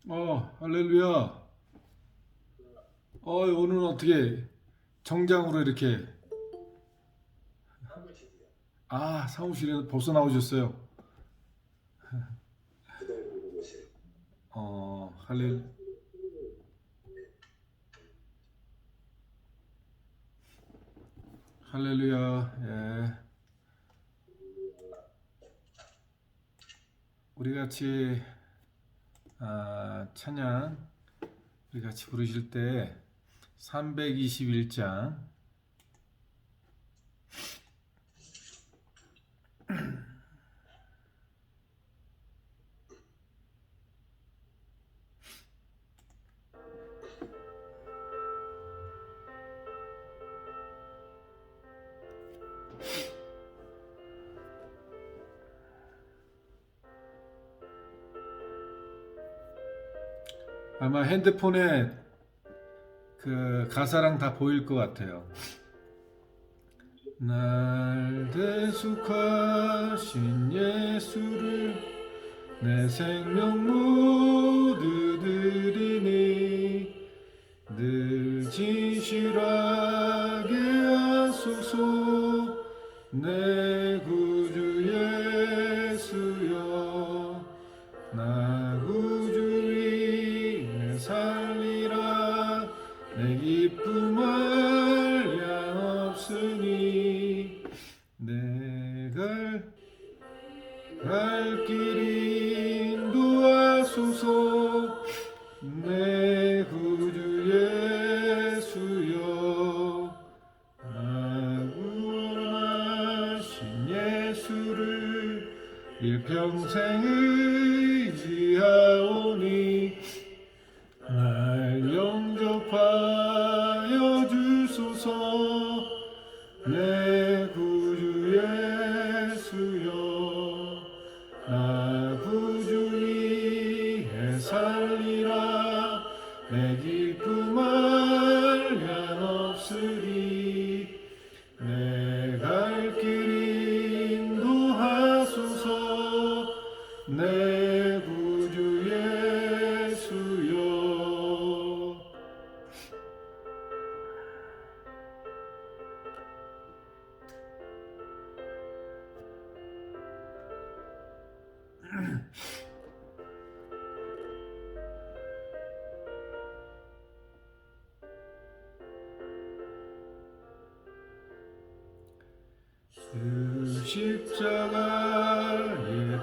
할렐루야. 오늘은 어떻게 정장으로 이렇게, 사무실에 벌써 나오셨어요. 어, 할렐, 할렐루야. 예. 우리 같이, 찬양, 우리 같이 부르실 때, 321장, 아마 핸드폰에 그 가사랑 다 보일 것 같아요. 날 대속하신 예수를 내 생명 모두 드리니 늘 진실하게 하소서 내 구주 예수여 나 구주 위에 살리라 내 기쁨 한량 없으니 갈 길 인도하소서 내 구주 예수여 나 구원하신 예수를 일평생 의지하오니 날 영접하여 주소서 내 구주 예수여 나 구주 위에 살리라 내 기쁨 한량 없으리 내 갈 길 인도하소서 내 구주 예수여. 그 십자가에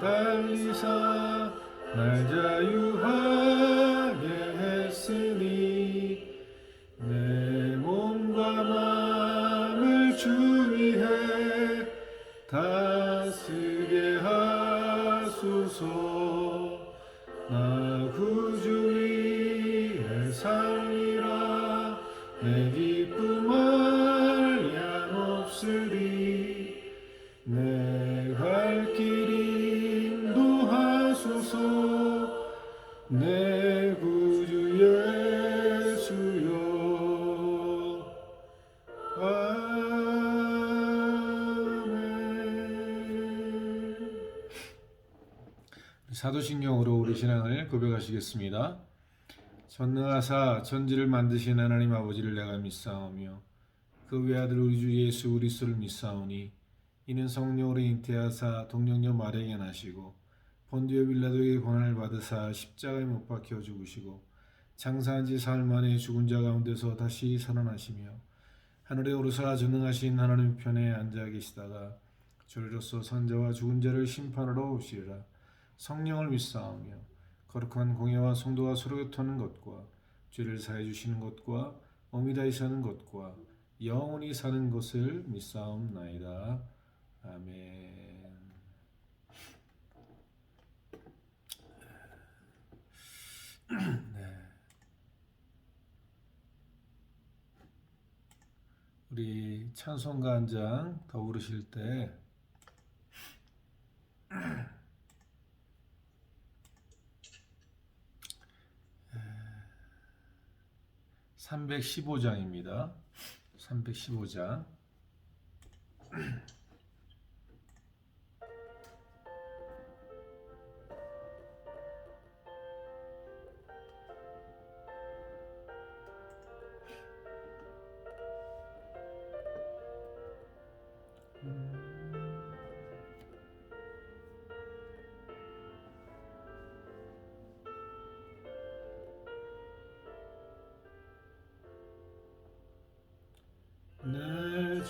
달리사 날 자유하게 했으니 내 몸과 마음을 주 위해 다스게 하소서 나 구주 위에 살리라 내 기쁨 한량 없으리 내 갈 길 인도하소서 내 구주 예수여. 아멘. 사도신경으로 우리 신앙을 고백하시겠습니다. 전능하사 천지를 만드신 하나님 아버지를 내가 믿사오며 그 외아들 우리 주 예수 그리스도를 믿사오니 이는 성령으로 잉태하사 동정녀 마리아에게 나시고 본디오 빌라도에게 고난을 받으사 십자가에 못 박혀 죽으시고 장사한 지 사흘 만에 죽은 자 가운데서 다시 살아나시며 하늘에 오르사 전능하신 하나님 편에 앉아 계시다가 저리로서 선자와 죽은 자를 심판하러 오시리라. 성령을 믿사오며 거룩한 공예와 성도가 서로 교통하는 것과 죄를 사해 주시는 것과 어미 다시 사는 것과 영원히 사는 것을 믿사옵나이다. 아멘. 네. 우리 찬송가 한 장 더 부르실 때 315장입니다. 315장.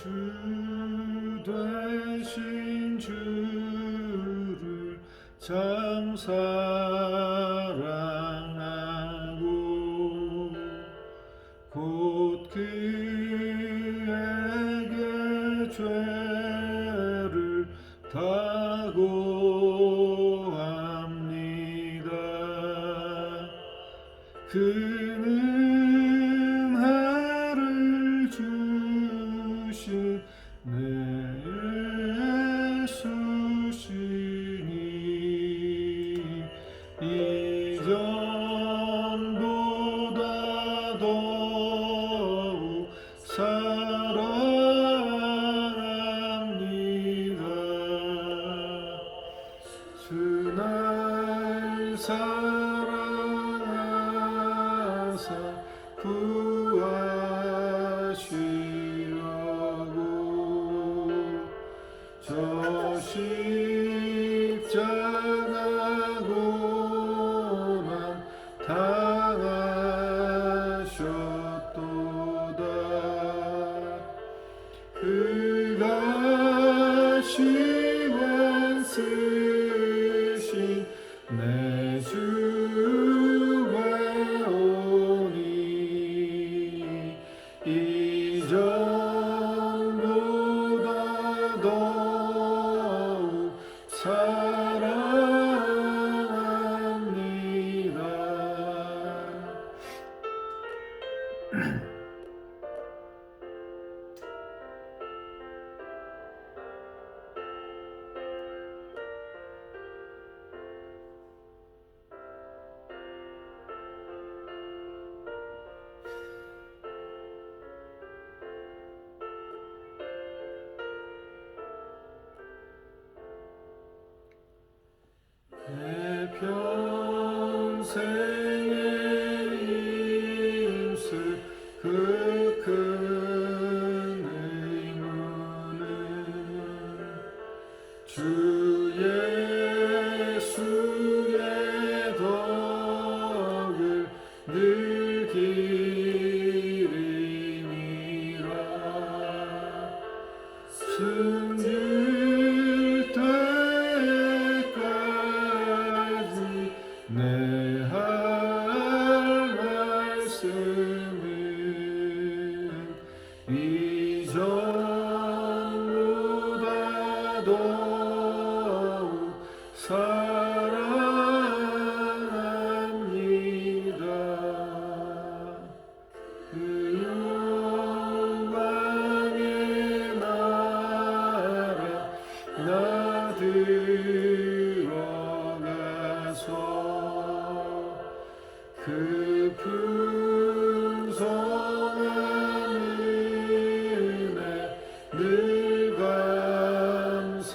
주 되신 주를 참 사랑하고 곧 그에게 죄를 다 고합니다. 그는 은혜를 주신 내 예수시니 이전보다 더욱 사랑합니다. 주 날 사랑하사 구하시려고 저 십자가 고난 당하셨도다. 그가 시원 쓰신 내 주가 오니 이전보다 더욱 사랑합니다. 내 평생에 있을 그 큰 의무는 주 예수의 덕을 늘 기림이라. 승질 때까지 내 할 말씀은 이전보다 더욱 사랑합니다. 그 영광의 나라 나 들어가서 그 풍성한 은혜 늘 감사리.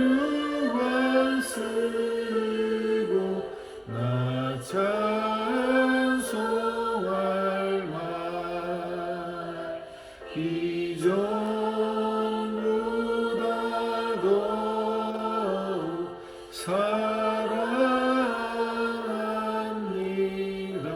은멸유관 쓰고 나 찬송할 말 이전보다 더욱 사랑합니다.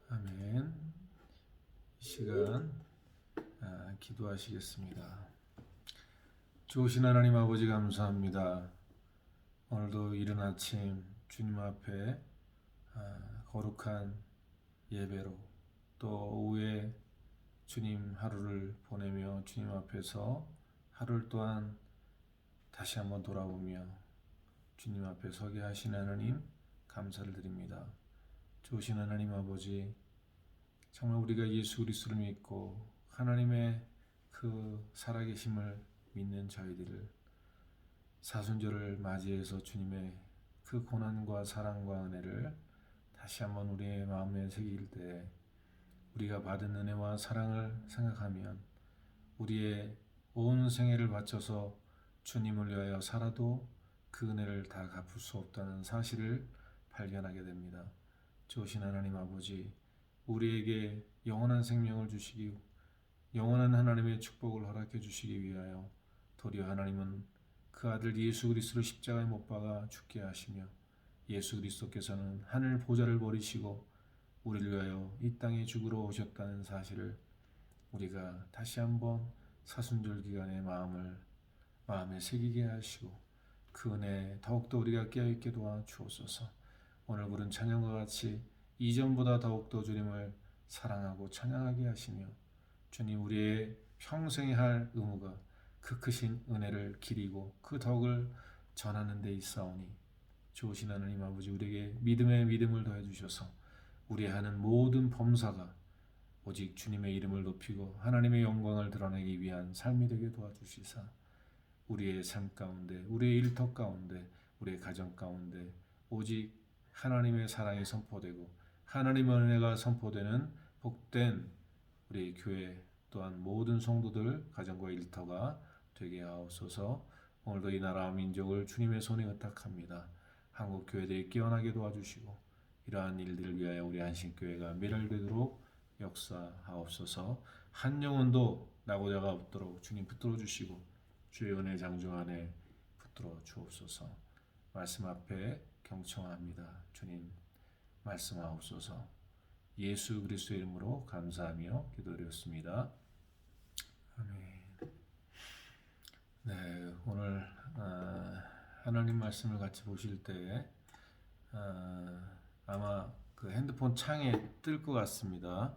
아멘. 이 시간 기도하시겠습니다. 좋으신 하나님 아버지 감사합니다. 오늘도 이른 아침 주님 앞에 거룩한 예배로 또 오후에 주님 하루를 보내며 주님 앞에서 하루를 또한 다시 한번 돌아보며 주님 앞에 서게 하신 하나님 감사를 드립니다. 좋으신 하나님 아버지, 정말 우리가 예수 그리스도를 믿고 하나님의 그 살아계심을 믿는 저희들을 사순절을 맞이해서 주님의 그 고난과 사랑과 은혜를 다시 한번 우리의 마음에 새길 때 우리가 받은 은혜와 사랑을 생각하면 우리의 온 생애를 바쳐서 주님을 위하여 살아도 그 은혜를 다 갚을 수 없다는 사실을 발견하게 됩니다. 좋으신 하나님 아버지, 우리에게 영원한 생명을 주시기, 영원한 하나님의 축복을 허락해 주시기 위하여 도리어 하나님은 그 아들 예수 그리스도를 십자가에 못 박아 죽게 하시며, 예수 그리스도께서는 하늘 보좌를 버리시고 우리를 위하여 이 땅에 죽으러 오셨다는 사실을 우리가 다시 한번 사순절 기간의 마음에 새기게 하시고, 그 은혜에 더욱더 우리가 깨어있게 도와주옵소서. 오늘 부른 찬양과 같이 이전보다 더욱더 주님을 사랑하고 찬양하게 하시며, 주님 우리의 평생에 할 의무가 그 크신 은혜를 기리고 그 덕을 전하는 데 있사오니, 좋으신 하나님 아버지, 우리에게 믿음의 믿음을 더해 주셔서 우리 하는 모든 범사가 오직 주님의 이름을 높이고 하나님의 영광을 드러내기 위한 삶이 되게 도와주시사, 우리의 삶 가운데, 우리의 일터 가운데, 우리의 가정 가운데 오직 하나님의 사랑이 선포되고 하나님의 은혜가 선포되는 복된 우리 교회 또한 모든 성도들 가정과 일터가 되게 하옵소서. 오늘도 이 나라와 민족을 주님의 손에 의탁합니다. 한국 교회들이 깨어나게 도와주시고 이러한 일들을 위하여 우리 한신교회가 멸혈되도록 역사하옵소서. 한 영혼도 나고자가 없도록 주님 붙들어 주시고 주의 은혜 장중 안에 붙들어 주옵소서. 말씀 앞에 경청합니다. 주님 말씀하옵소서. 예수 그리스도의 이름으로 감사하며 기도드렸습니다. 아멘. 네, 오늘 하나님 말씀을 같이 보실 때 아마 그 핸드폰 창에 뜰 것 같습니다.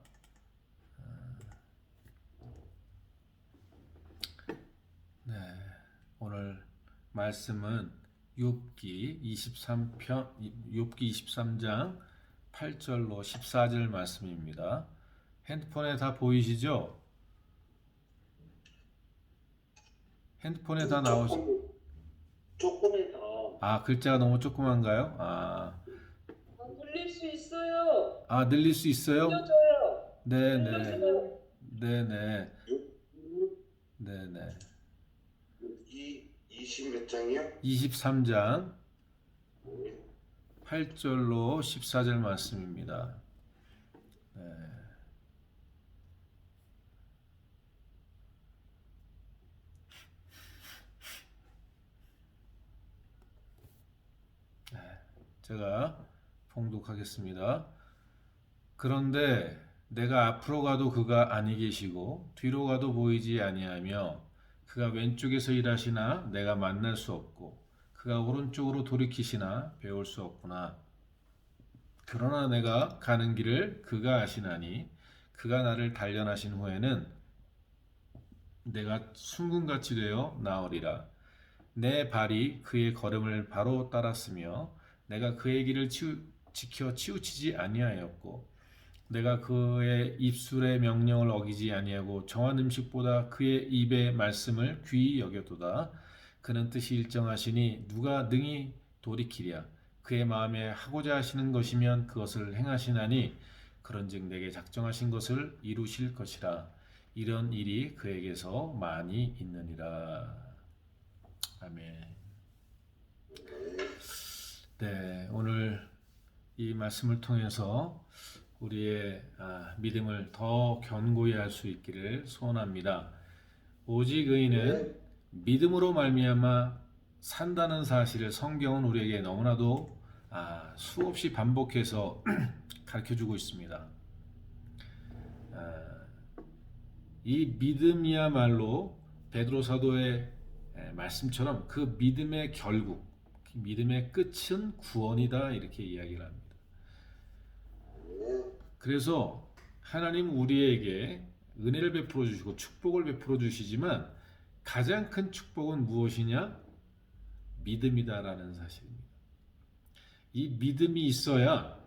네, 오늘 말씀은 욥기 23장 8절로 14절 말씀입니다. 핸드폰에 다 보이시죠? 핸드폰에 다 조금해서. 글자가 너무 조그만가요? 늘릴 수 있어요. 늘릴 수 있어요? 늘려줘요. 네네. 늘려줘요. 네네. 네네. 20 몇 장이요? 23장 8절로 14절 말씀입니다. 네. 제가 봉독하겠습니다. 그런데 내가 앞으로 가도 그가 아니 계시고 뒤로 가도 보이지 아니하며, 그가 왼쪽에서 일하시나 내가 만날 수 없고 그가 오른쪽으로 돌이키시나 배울 수 없구나. 그러나 내가 가는 길을 그가 아시나니 그가 나를 단련하신 후에는 내가 순금같이 되어 나으리라. 내 발이 그의 걸음을 바로 따랐으며 내가 그의 길을 지켜 치우치지 아니하였고, 내가 그의 입술의 명령을 어기지 아니하고 정한 음식보다 그의 입의 말씀을 귀히 여겼도다. 그는 뜻이 일정하시니 누가 능히 돌이키랴. 그의 마음에 하고자 하시는 것이면 그것을 행하시나니 그런즉 내게 작정하신 것을 이루실 것이라. 이런 일이 그에게서 많이 있느니라. 아멘. 네, 오늘 이 말씀을 통해서 우리의 믿음을 더 견고히 할 수 있기를 소원합니다. 오직 의인은 믿음으로 말미암아 산다는 사실을 성경은 우리에게 너무나도 수없이 반복해서 가르쳐주고 있습니다. 이 믿음이야말로 베드로 사도의 말씀처럼 그 믿음의 결국, 믿음의 끝은 구원이다, 이렇게 이야기를 합니다. 그래서 하나님 우리에게 은혜를 베풀어 주시고 축복을 베풀어 주시지만 가장 큰 축복은 무엇이냐? 믿음이다라는 사실입니다. 이 믿음이 있어야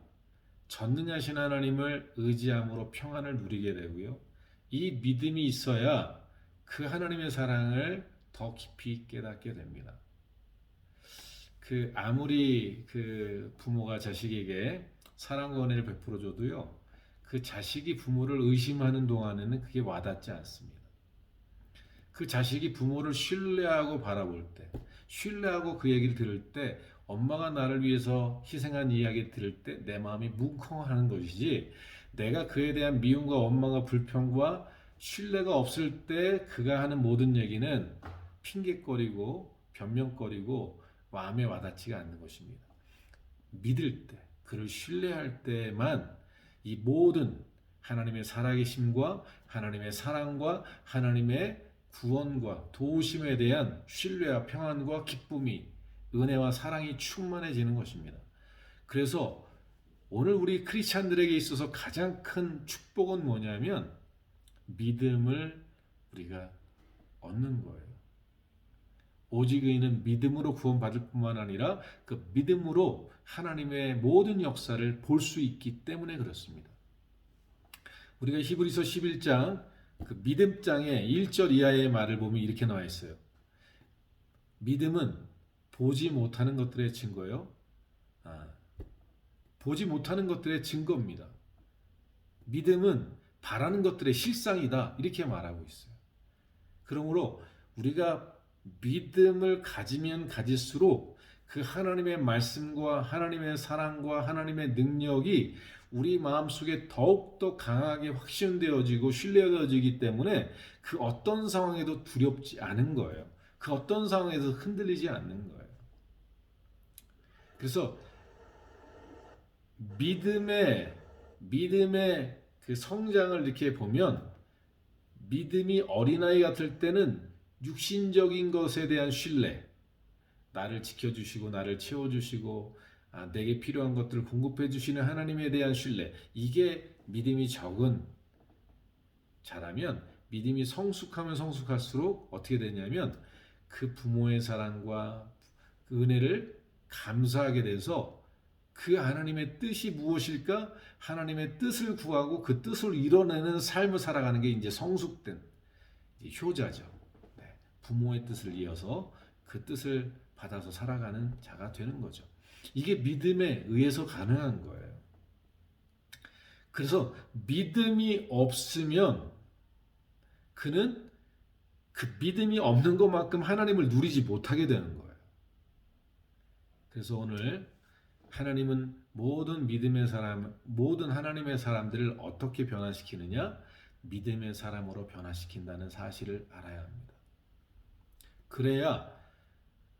전능하신 하나님을 의지함으로 평안을 누리게 되고요. 이 믿음이 있어야 그 하나님의 사랑을 더 깊이 깨닫게 됩니다. 아무리 부모가 자식에게 사랑과 은혜를 베풀어 줘도요, 그 자식이 부모를 의심하는 동안에는 그게 와닿지 않습니다. 그 자식이 부모를 신뢰하고 바라볼 때, 신뢰하고 그 얘기를 들을 때 엄마가 나를 위해서 희생한 이야기 들을 때 내 마음이 뭉컹하는 것이지, 내가 그에 대한 미움과 원망과 불평과 신뢰가 없을 때 그가 하는 모든 얘기는 핑계거리고 변명거리고 마음에 와닿지가 않는 것입니다. 믿을 때, 그를 신뢰할 때만 이 모든 하나님의 살아계심과 하나님의 사랑과 하나님의 구원과 도우심에 대한 신뢰와 평안과 기쁨이, 은혜와 사랑이 충만해지는 것입니다. 그래서 오늘 우리 크리스찬들에게 있어서 가장 큰 축복은 뭐냐면 믿음을 우리가 얻는 거예요. 오직 의인은 믿음으로 구원받을 뿐만 아니라 그 믿음으로 하나님의 모든 역사를 볼 수 있기 때문에 그렇습니다. 우리가 히브리서 11장 그 믿음장의 1절 이하의 말을 보면 이렇게 나와 있어요. 믿음은 보지 못하는 것들의 증거요. 보지 못하는 것들의 증거입니다. 믿음은 바라는 것들의 실상이다. 이렇게 말하고 있어요. 그러므로 우리가 믿음을 가지면 가질수록 그 하나님의 말씀과 하나님의 사랑과 하나님의 능력이 우리 마음속에 더욱더 강하게 확신되어지고 신뢰되어지기 때문에 그 어떤 상황에도 두렵지 않은 거예요. 그 어떤 상황에서 흔들리지 않는 거예요. 그래서 믿음의 그 성장을 이렇게 보면 믿음이 어린아이 같을 때는 육신적인 것에 대한 신뢰, 나를 지켜주시고 나를 채워주시고 내게 필요한 것들을 공급해 주시는 하나님에 대한 신뢰, 이게 믿음이 적은 자라면 믿음이 성숙하면 성숙할수록 어떻게 되냐면 그 부모의 사랑과 그 은혜를 감사하게 돼서 그 하나님의 뜻이 무엇일까? 하나님의 뜻을 구하고 그 뜻을 이뤄내는 삶을 살아가는 게 이제 성숙된 효자죠. 네. 부모의 뜻을 이어서 그 뜻을 받아서 살아가는 자가 되는 거죠. 이게 믿음에 의해서 가능한 거예요. 그래서 믿음이 없으면 그는 그 믿음이 없는 것만큼 하나님을 누리지 못하게 되는 거예요. 그래서 오늘 하나님은 모든 믿음의 사람, 모든 하나님의 사람들을 어떻게 변화시키느냐? 믿음의 사람으로 변화시킨다는 사실을 알아야 합니다. 그래야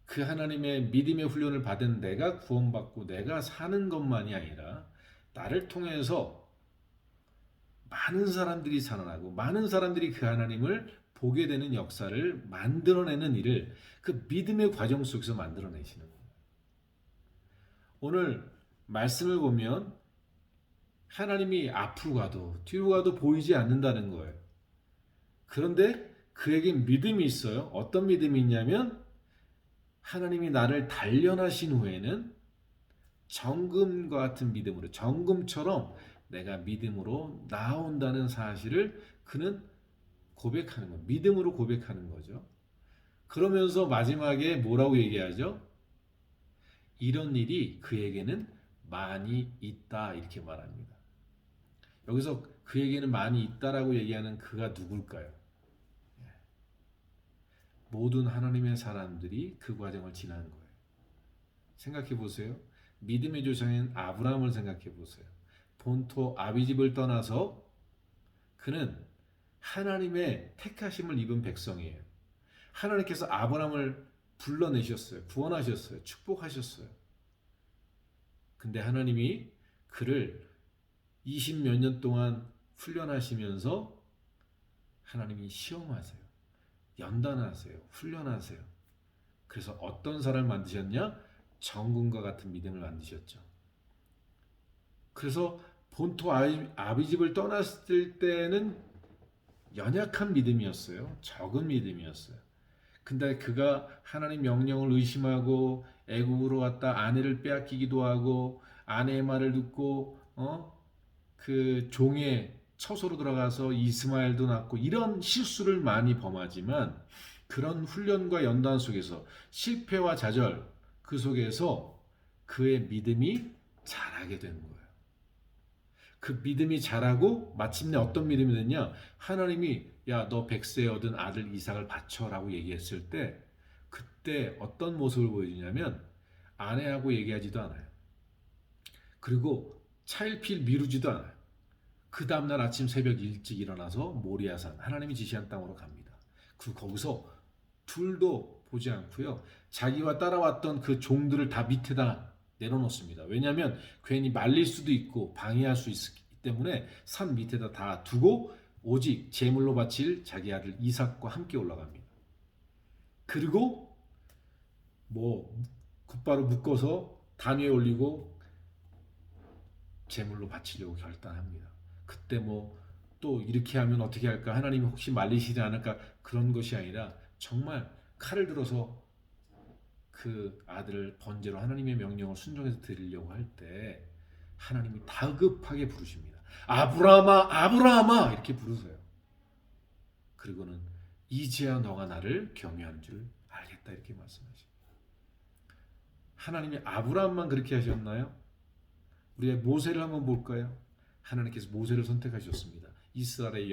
그 하나님의 믿음의 훈련을 받은 내가 구원받고 내가 사는 것만이 아니라 나를 통해서 많은 사람들이 살아나고 많은 사람들이 그 하나님을 보게 되는 역사를 만들어내는 일을 그 믿음의 과정 속에서 만들어내시는 거예요. 오늘 말씀을 보면 하나님이 앞으로 가도 뒤로 가도 보이지 않는다는 거예요. 그런데 그에게 믿음이 있어요. 어떤 믿음이 있냐면 하나님이 나를 단련하신 후에는 정금과 같은 믿음으로, 정금처럼 내가 믿음으로 나온다는 사실을 그는 고백하는 거예요. 믿음으로 고백하는 거죠. 그러면서 마지막에 뭐라고 얘기하죠? 이런 일이 그에게는 많이 있다 이렇게 말합니다. 여기서 그에게는 많이 있다라고 얘기하는 그가 누굴까요? 모든 하나님의 사람들이 그 과정을 지나는 거예요. 생각해 보세요. 믿음의 조상인 아브라함을 생각해 보세요. 본토 아비집을 떠나서 그는 하나님의 택하심을 입은 백성이에요. 하나님께서 아브라함을 불러내셨어요. 구원하셨어요. 축복하셨어요. 근데 하나님이 그를 20몇 년 동안 훈련하시면서 하나님이 시험하세요. 연단하세요. 훈련하세요. 그래서 어떤 사람을 만드셨냐? 정금과 같은 믿음을 만드셨죠. 그래서 본토 아비집을 떠났을 때는 연약한 믿음이었어요. 적은 믿음이었어요. 근데 그가 하나님 명령을 의심하고 애국으로 왔다 아내를 빼앗기기도 하고 아내의 말을 듣고 그 종의 처소로 들어가서 이스마엘도 낳고 이런 실수를 많이 범하지만 그런 훈련과 연단 속에서 실패와 좌절 그 속에서 그의 믿음이 자라게 되는 거예요. 그 믿음이 자라고 마침내 어떤 믿음이 됐냐? 하나님이 야, 너 100세에 얻은 아들 이삭을 바쳐라고 얘기했을 때 그때 어떤 모습을 보여주냐면 아내하고 얘기하지도 않아요. 그리고 차일피일 미루지도 않아요. 그 다음날 아침 새벽 일찍 일어나서 모리아산 하나님이 지시한 땅으로 갑니다. 그리고 거기서 둘도 보지 않고요. 자기와 따라왔던 그 종들을 다 밑에다 내려놓습니다. 왜냐하면 괜히 말릴 수도 있고 방해할 수 있기 때문에 산 밑에다 다 두고 오직 제물로 바칠 자기 아들 이삭과 함께 올라갑니다. 그리고 뭐 곧바로 묶어서 단 위에 올리고 제물로 바치려고 결단합니다. 그때 뭐 또 이렇게 하면 어떻게 할까? 하나님이 혹시 말리시지 않을까? 그런 것이 아니라 정말 칼을 들어서 그 아들을 번제로 하나님의 명령을 순종해서 드리려고 할 때 하나님이 다급하게 부르십니다. 아브라함아, 아브라함아 이렇게 부르세요. 그리고는 이제야 너가 나를 경외하는 줄 알겠다 이렇게 말씀하십니다. 하나님이 아브라함만 그렇게 하셨나요? 우리의 모세를 한번 볼까요? 하나님께서 모세를 선택하셨습니다. 이스라엘의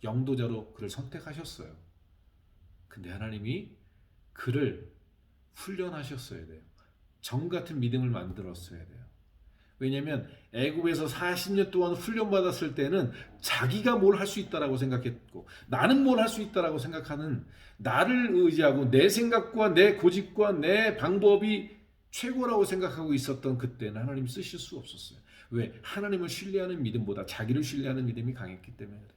영도자로 그를 선택하셨어요. 근데 하나님이 그를 훈련하셨어야 돼요. 정 같은 믿음을 만들었어야 돼요. 왜냐하면 애굽에서 40년 동안 훈련받았을 때는 자기가 뭘 할 수 있다라고 생각했고 나는 뭘 할 수 있다라고 생각하는 나를 의지하고 내 생각과 내 고집과 내 방법이 최고라고 생각하고 있었던 그때는 하나님 쓰실 수 없었어요. 왜? 하나님을 신뢰하는 믿음보다 자기를 신뢰하는 믿음이 강했기 때문에 그래요.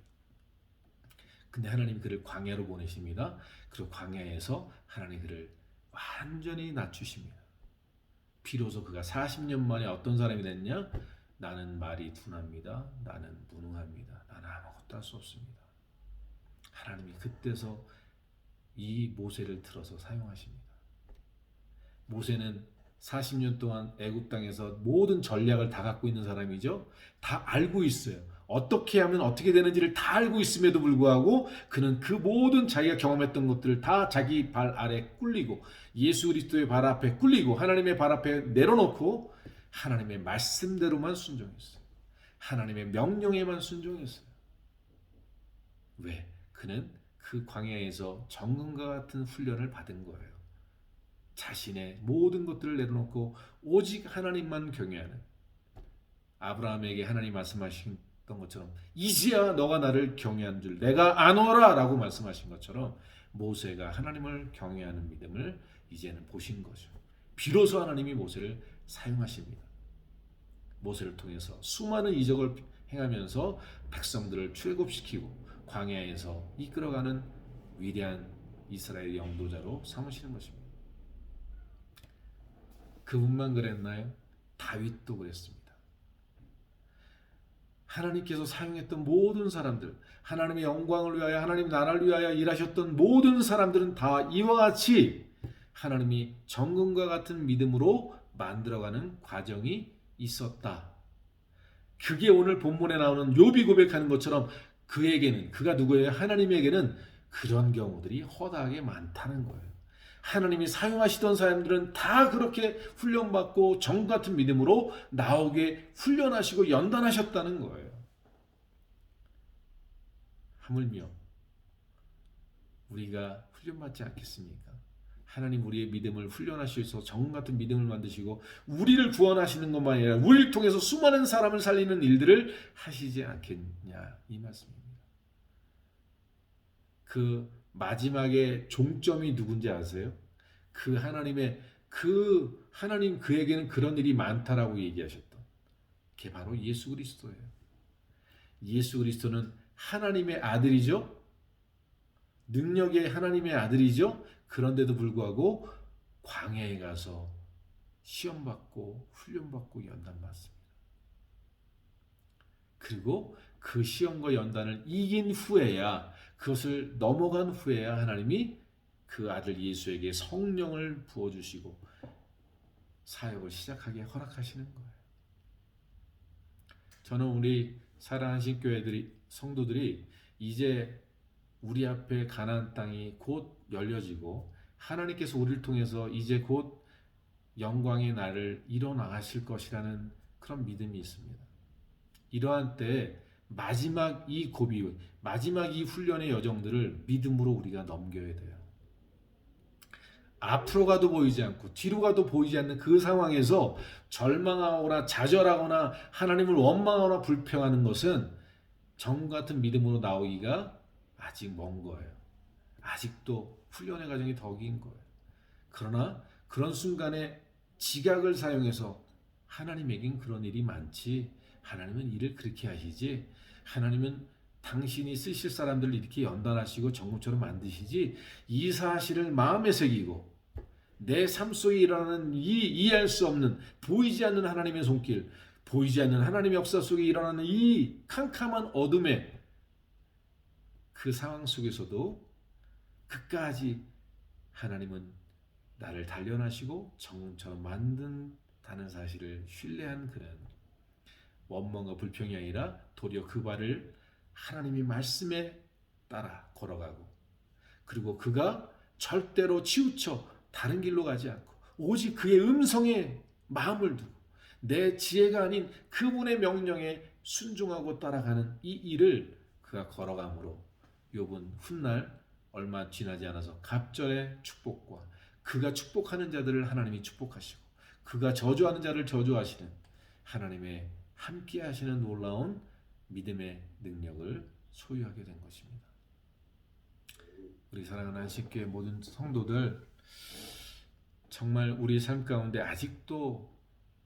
근데 하나님이 그를 광야로 보내십니다. 그리고 광야에서 하나님이 그를 완전히 낮추십니다. 비로소 그가 40년 만에 어떤 사람이 됐냐? 나는 말이 둔합니다. 나는 무능합니다. 나는 아무것도 할 수 없습니다. 하나님이 그때서 이 모세를 들어서 사용하십니다. 모세는 40년 동안 애굽 땅에서 모든 전략을 다 갖고 있는 사람이죠. 다 알고 있어요. 어떻게 하면 어떻게 되는지를 다 알고 있음에도 불구하고 그는 그 모든 자기가 경험했던 것들을 다 자기 발 아래 꿀리고 예수 그리스도의 발 앞에 꿀리고 하나님의 발 앞에 내려놓고 하나님의 말씀대로만 순종했어요. 하나님의 명령에만 순종했어요. 왜? 그는 그 광야에서 정금과 같은 훈련을 받은 거예요. 자신의 모든 것들을 내려놓고 오직 하나님만 경외하는 아브라함에게 하나님 말씀하셨던 것처럼 이제야 너가 나를 경외하는 줄 내가 아노라 라고 말씀하신 것처럼 모세가 하나님을 경외하는 믿음을 이제는 보신 거죠. 비로소 하나님이 모세를 사용하십니다. 모세를 통해서 수많은 이적을 행하면서 백성들을 출애굽시키고 광야에서 이끌어가는 위대한 이스라엘 영도자로 삼으시는 것입니다. 그분만 그랬나요? 다윗도 그랬습니다. 하나님께서 사용했던 모든 사람들, 하나님의 영광을 위하여 하나님 나라를 위하여 일하셨던 모든 사람들은 다 이와 같이 하나님이 정금과 같은 믿음으로 만들어가는 과정이 있었다. 그게 오늘 본문에 나오는 욥이 고백하는 것처럼 그에게는 그가 누구예요? 하나님에게는 그런 경우들이 허다하게 많다는 거예요. 하나님이 사용하시던 사람들은 다 그렇게 훈련받고 정 같은 믿음으로 나오게 훈련하시고 연단하셨다는 거예요. 하물며 우리가 훈련받지 않겠습니까? 하나님 우리의 믿음을 훈련하셔서 정 같은 믿음을 만드시고 우리를 구원하시는 것만 아니라 우리를 통해서 수많은 사람을 살리는 일들을 하시지 않겠냐 이 말씀입니다. 그 마지막에 종점이 누군지 아세요? 그 하나님 그에게는 그런 일이 많다라고 얘기하셨던 그게 바로 예수 그리스도예요. 예수 그리스도는 하나님의 아들이죠. 능력의 하나님의 아들이죠. 그런데도 불구하고 광야에 가서 시험받고 훈련받고 연단받습니다. 그리고 그 시험과 연단을 이긴 후에야 그것을 넘어간 후에야 하나님이 그 아들 예수에게 성령을 부어주시고 사역을 시작하게 허락하시는 거예요. 저는 우리 사랑하신 교회들이 성도들이 이제 우리 앞에 가나안 땅이 곧 열려지고 하나님께서 우리를 통해서 이제 곧 영광의 날을 이뤄나가실 것이라는 그런 믿음이 있습니다. 이러한 때 마지막 이 고비, 마지막 이 훈련의 여정들을 믿음으로 우리가 넘겨야 돼요. 앞으로 가도 보이지 않고 뒤로 가도 보이지 않는 그 상황에서 절망하거나 좌절하거나 하나님을 원망하거나 불평하는 것은 정 같은 믿음으로 나오기가 아직 먼 거예요. 아직도 훈련의 과정이 더 긴 거예요. 그러나 그런 순간에 지각을 사용해서 하나님에겐 그런 일이 많지, 하나님은 일을 그렇게 하시지, 하나님은 당신이 쓰실 사람들을 이렇게 연단하시고 정금처럼 만드시지, 이 사실을 마음에 새기고 내 삶 속에 일어나는 이 이해할 수 없는 보이지 않는 하나님의 손길, 보이지 않는 하나님의 역사 속에 일어나는 이 캄캄한 어둠의 그 상황 속에서도 끝까지 하나님은 나를 단련하시고 정금처럼 만든다는 사실을 신뢰한 그는 원망과 불평이 아니라 도리어 그 발을 하나님의 말씀에 따라 걸어가고, 그리고 그가 절대로 치우쳐 다른 길로 가지 않고 오직 그의 음성에 마음을 두고 내 지혜가 아닌 그분의 명령에 순종하고 따라가는 이 일을 그가 걸어가므로 욥은 훗날 얼마 지나지 않아서 갑절의 축복과 그가 축복하는 자들을 하나님이 축복하시고 그가 저주하는 자를 저주하시는 하나님의 함께 하시는 놀라운 믿음의 능력을 소유하게 된 것입니다. 우리 사랑하는 한식교회 모든 성도들, 정말 우리 삶 가운데 아직도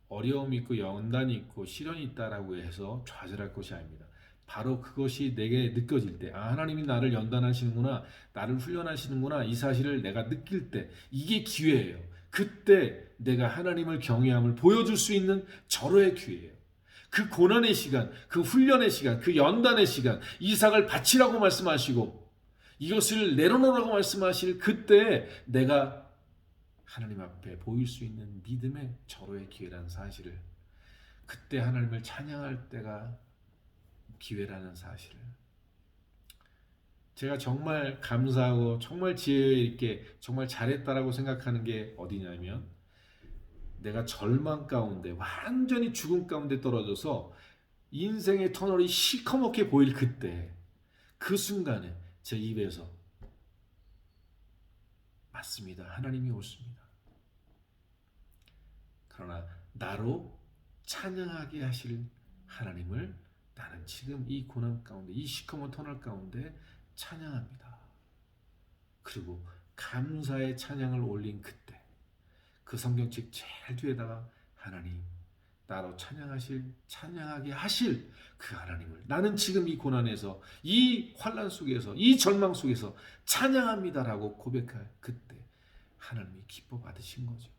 어려움이 있고 연단이 있고 시련이 있다라고 해서 좌절할 것이 아닙니다. 바로 그것이 내게 느껴질 때, 하나님이 나를 연단하시는구나, 나를 훈련하시는구나, 이 사실을 내가 느낄 때, 이게 기회예요. 그때 내가 하나님을 경외함을 보여줄 수 있는 절호의 기회예요. 그 고난의 시간, 그 훈련의 시간, 그 연단의 시간, 이삭을 바치라고 말씀하시고 이것을 내려놓으라고 말씀하실 그때 내가 하나님 앞에 보일 수 있는 믿음의 절호의 기회라는 사실을, 그때 하나님을 찬양할 때가 기회라는 사실을 제가 정말 감사하고 정말 지혜 있게 정말 잘했다라고 생각하는 게 어디냐면, 내가 절망 가운데 완전히 죽음 가운데 떨어져서 인생의 터널이 시커멓게 보일 그때, 그 순간에 제 입에서 맞습니다, 하나님이 옳습니다, 그러나 나로 찬양하게 하실 하나님을 나는 지금 이 고난 가운데, 이 시커먼 터널 가운데 찬양합니다. 그리고 감사의 찬양을 올린 그때 그 성경책 제일 뒤에다가 하나님, 나로 찬양하게 하실 그 하나님을 나는 지금 이 고난에서, 이 환난 속에서, 이 절망 속에서 찬양합니다라고 고백할 그때 하나님이 기뻐 받으신 거죠.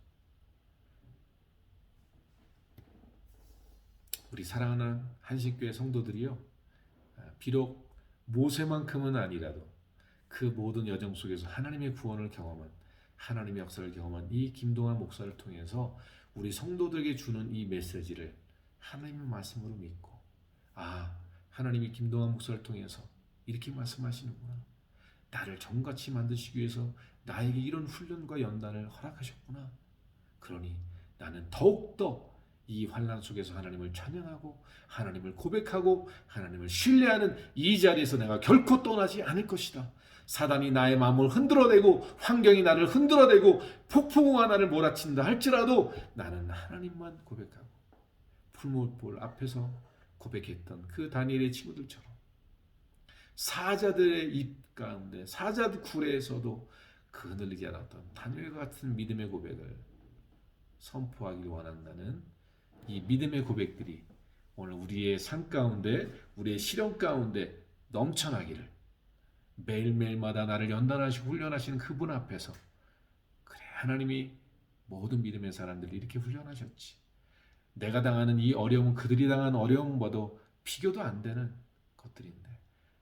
우리 사랑하는 한식교회 성도들이요, 비록 모세만큼은 아니라도 그 모든 여정 속에서 하나님의 구원을 경험한, 하나님의 역사를 경험한 이 김동환 목사를 통해서 우리 성도들에게 주는 이 메시지를 하나님의 말씀으로 믿고, 하나님이 김동환 목사를 통해서 이렇게 말씀하시는구나, 나를 정같이 만드시기 위해서 나에게 이런 훈련과 연단을 허락하셨구나, 그러니 나는 더욱더 이 환난 속에서 하나님을 찬양하고 하나님을 고백하고 하나님을 신뢰하는 이 자리에서 내가 결코 떠나지 않을 것이다. 사단이 나의 마음을 흔들어대고 환경이 나를 흔들어대고 폭풍우가 나를 몰아친다 할지라도 나는 하나님만 고백하고, 풀무불 앞에서 고백했던 그 다니엘의 친구들처럼 사자들의 입 가운데, 사자들 굴에서도 그 흔들리지 않았던 다니엘과 같은 믿음의 고백을 선포하길 원한다는 이 믿음의 고백들이 오늘 우리의 삶 가운데, 우리의 시련 가운데 넘쳐나기를, 매일매일마다 나를 연단하시고 훈련하시는 그분 앞에서, 그래, 하나님이 모든 믿음의 사람들을 이렇게 훈련하셨지, 내가 당하는 이 어려움은 그들이 당한 어려움과도 비교도 안 되는 것들인데,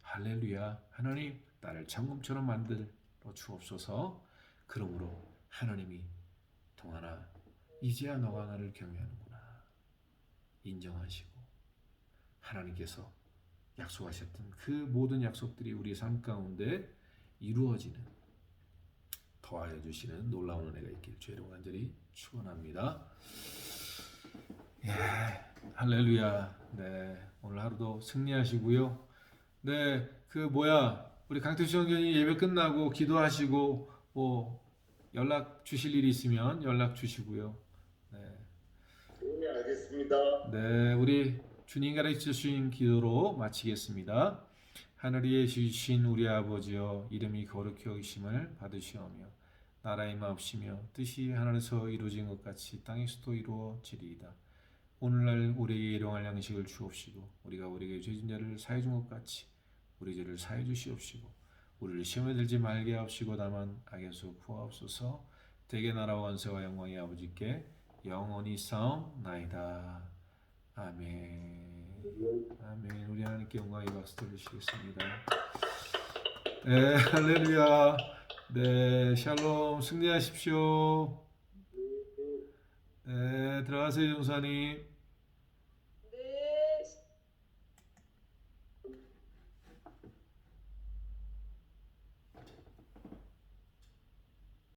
할렐루야, 하나님 나를 장금처럼 만들어 주옵소서. 그러므로 하나님이 동하나 이제야 너가 나를 경외하는구나 인정하시고, 하나님께서 약속하셨던 그 모든 약속들이 우리 삶 가운데 이루어지는, 더하여 주시는 놀라운 은혜가 있길 주의로 간절히 축원합니다. 할렐루야. 네, 오늘 하루도 승리하시고요. 네, 우리 강태수 형제님 예배 끝나고 기도하시고 연락 주실 일이 있으면 연락 주시고요. 네. 네, 알겠습니다. 네, 우리 주님 가르쳐 주신 기도로 마치겠습니다. 하늘에 계신 우리 아버지여 이름이 거룩히 여기심을 받으시오며 나라의 마옵시며 뜻이 하늘에서 이루어진 것 같이 땅에서도 이루어지리이다. 오늘날 우리에게 일용할 양식을 주옵시고 우리가 우리에게 죄진 자를 사해 준 것 같이 우리 죄를 사해 주시옵시고 우리를 시험에 들지 말게 하옵시고 다만 악에서 구하옵소서. 대개 나라와 원세와 영광이 아버지께 영원히 싸움나이다. 아멘. 아멘. 우리 하나님께 영광의 박수 드리시겠습니다. 네, 할렐루야. 네, 샬롬. 승리하십시오. 네, 들어가세요, 용사님.